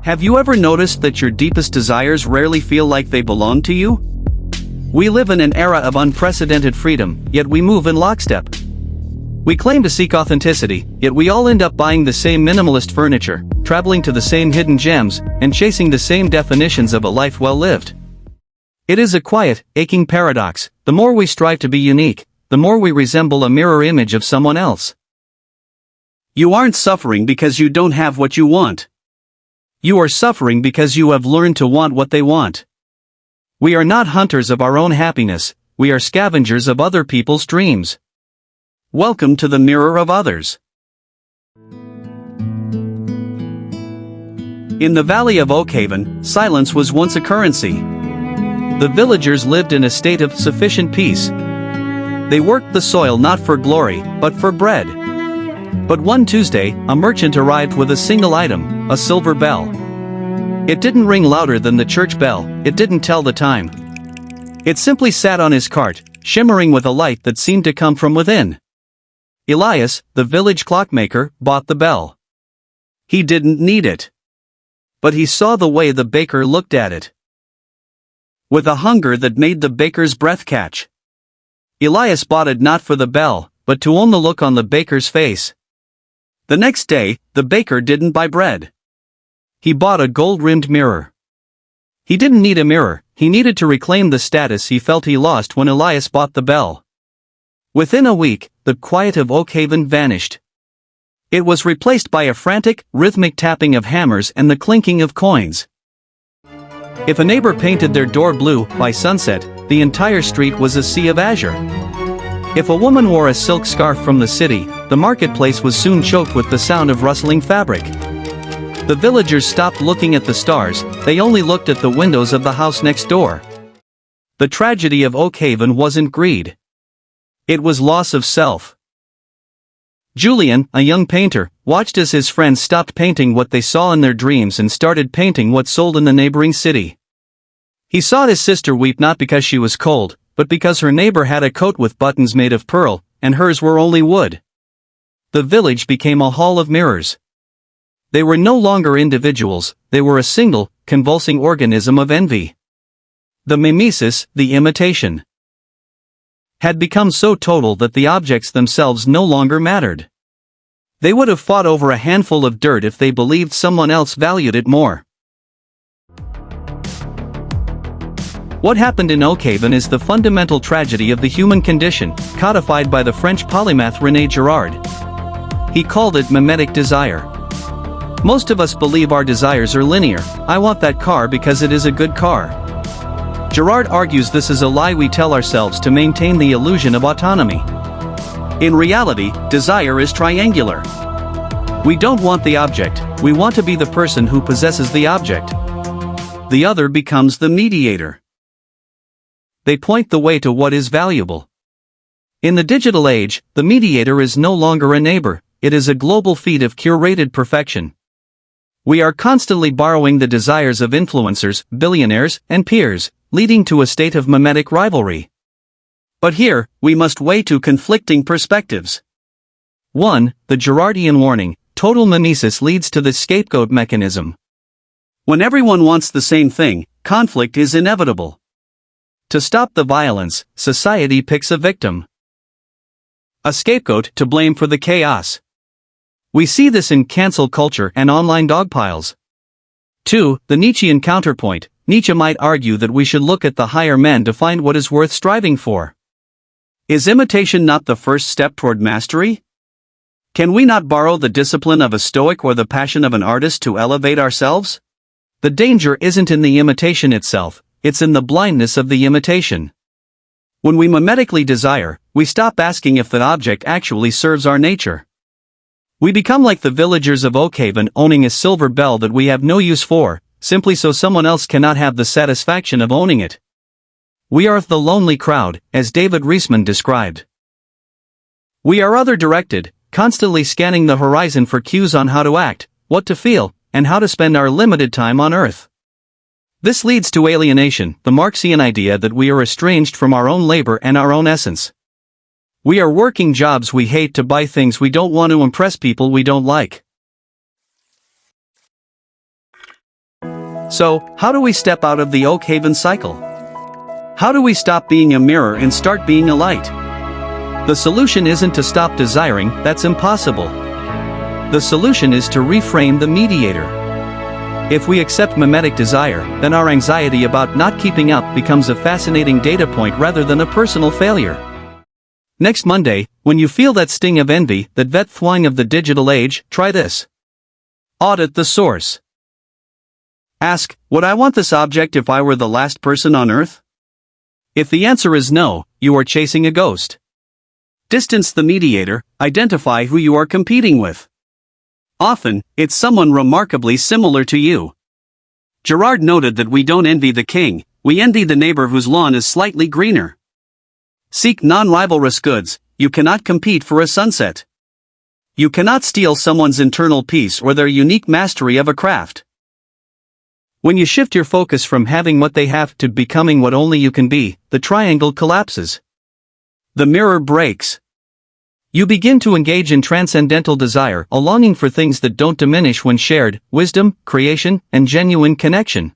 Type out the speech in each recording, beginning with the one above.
Have you ever noticed that your deepest desires rarely feel like they belong to you? We live in an era of unprecedented freedom, yet we move in lockstep. We claim to seek authenticity, yet we all end up buying the same minimalist furniture, traveling to the same hidden gems, and chasing the same definitions of a life well lived. It is a quiet, aching paradox. The more we strive to be unique, the more we resemble a mirror image of someone else. You aren't suffering because you don't have what you want. You are suffering because you have learned to want what they want. We are not hunters of our own happiness, we are scavengers of other people's dreams. Welcome to the mirror of others. In the valley of Oakhaven, silence was once a currency. The villagers lived in a state of sufficient peace. They worked the soil not for glory, but for bread. But one Tuesday, a merchant arrived with a single item, a silver bell. It didn't ring louder than the church bell, it didn't tell the time. It simply sat on his cart, shimmering with a light that seemed to come from within. Elias, the village clockmaker, bought the bell. He didn't need it. But he saw the way the baker looked at it. With a hunger that made the baker's breath catch. Elias bought it not for the bell, but to own the look on the baker's face. The next day, the baker didn't buy bread. He bought a gold-rimmed mirror. He didn't need a mirror, he needed to reclaim the status he felt he lost when Elias bought the bell. Within a week, the quiet of Oakhaven vanished. It was replaced by a frantic, rhythmic tapping of hammers and the clinking of coins. If a neighbor painted their door blue, by sunset, the entire street was a sea of azure. If a woman wore a silk scarf from the city, the marketplace was soon choked with the sound of rustling fabric. The villagers stopped looking at the stars, they only looked at the windows of the house next door. The tragedy of Oakhaven wasn't greed. It was loss of self. Julian, a young painter, watched as his friends stopped painting what they saw in their dreams and started painting what sold in the neighboring city. He saw his sister weep not because she was cold, but because her neighbor had a coat with buttons made of pearl, and hers were only wood. The village became a hall of mirrors. They were no longer individuals, they were a single, convulsing organism of envy. The mimesis, the imitation, had become so total that the objects themselves no longer mattered. They would have fought over a handful of dirt if they believed someone else valued it more. What happened in Oakhaven is the fundamental tragedy of the human condition, codified by the French polymath René Girard. He called it mimetic desire. Most of us believe our desires are linear. I want that car because it is a good car. Girard argues this is a lie we tell ourselves to maintain the illusion of autonomy. In reality, desire is triangular. We don't want the object, we want to be the person who possesses the object. The other becomes the mediator. They point the way to what is valuable. In the digital age, the mediator is no longer a neighbor, it is a global feed of curated perfection. We are constantly borrowing the desires of influencers, billionaires, and peers, leading to a state of mimetic rivalry. But here, we must weigh two conflicting perspectives. 1. The Girardian warning, total mimesis leads to the scapegoat mechanism. When everyone wants the same thing, conflict is inevitable. To stop the violence, society picks a victim. A scapegoat to blame for the chaos. We see this in cancel culture and online dogpiles. 2. The Nietzschean counterpoint, Nietzsche might argue that we should look at the higher men to find what is worth striving for. Is imitation not the first step toward mastery? Can we not borrow the discipline of a stoic or the passion of an artist to elevate ourselves? The danger isn't in the imitation itself, it's in the blindness of the imitation. When we mimetically desire, we stop asking if the object actually serves our nature. We become like the villagers of Oakhaven owning a silver bell that we have no use for, simply so someone else cannot have the satisfaction of owning it. We are the lonely crowd, as David Reisman described. We are other-directed, constantly scanning the horizon for cues on how to act, what to feel, and how to spend our limited time on Earth. This leads to alienation, the Marxian idea that we are estranged from our own labor and our own essence. We are working jobs we hate to buy things we don't want to impress people we don't like. So, how do we step out of the Oak Haven cycle? How do we stop being a mirror and start being a light? The solution isn't to stop desiring, that's impossible. The solution is to reframe the mediator. If we accept mimetic desire, then our anxiety about not keeping up becomes a fascinating data point rather than a personal failure. Next Monday, when you feel that sting of envy, that vet thwang of the digital age, try this. Audit the source. Ask, would I want this object if I were the last person on Earth? If the answer is no, you are chasing a ghost. Distance the mediator, identify who you are competing with. Often, it's someone remarkably similar to you. Girard noted that we don't envy the king, we envy the neighbor whose lawn is slightly greener. Seek non-rivalrous goods, you cannot compete for a sunset. You cannot steal someone's internal peace or their unique mastery of a craft. When you shift your focus from having what they have to becoming what only you can be, the triangle collapses. The mirror breaks. You begin to engage in transcendental desire, a longing for things that don't diminish when shared, wisdom, creation, and genuine connection.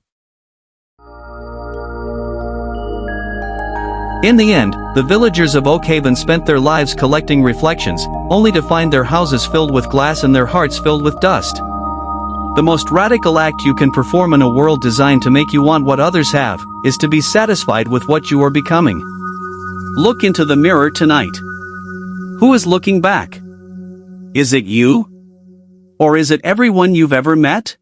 In the end, the villagers of Oak Haven spent their lives collecting reflections, only to find their houses filled with glass and their hearts filled with dust. The most radical act you can perform in a world designed to make you want what others have, is to be satisfied with what you are becoming. Look into the mirror tonight. Who is looking back? Is it you? Or is it everyone you've ever met?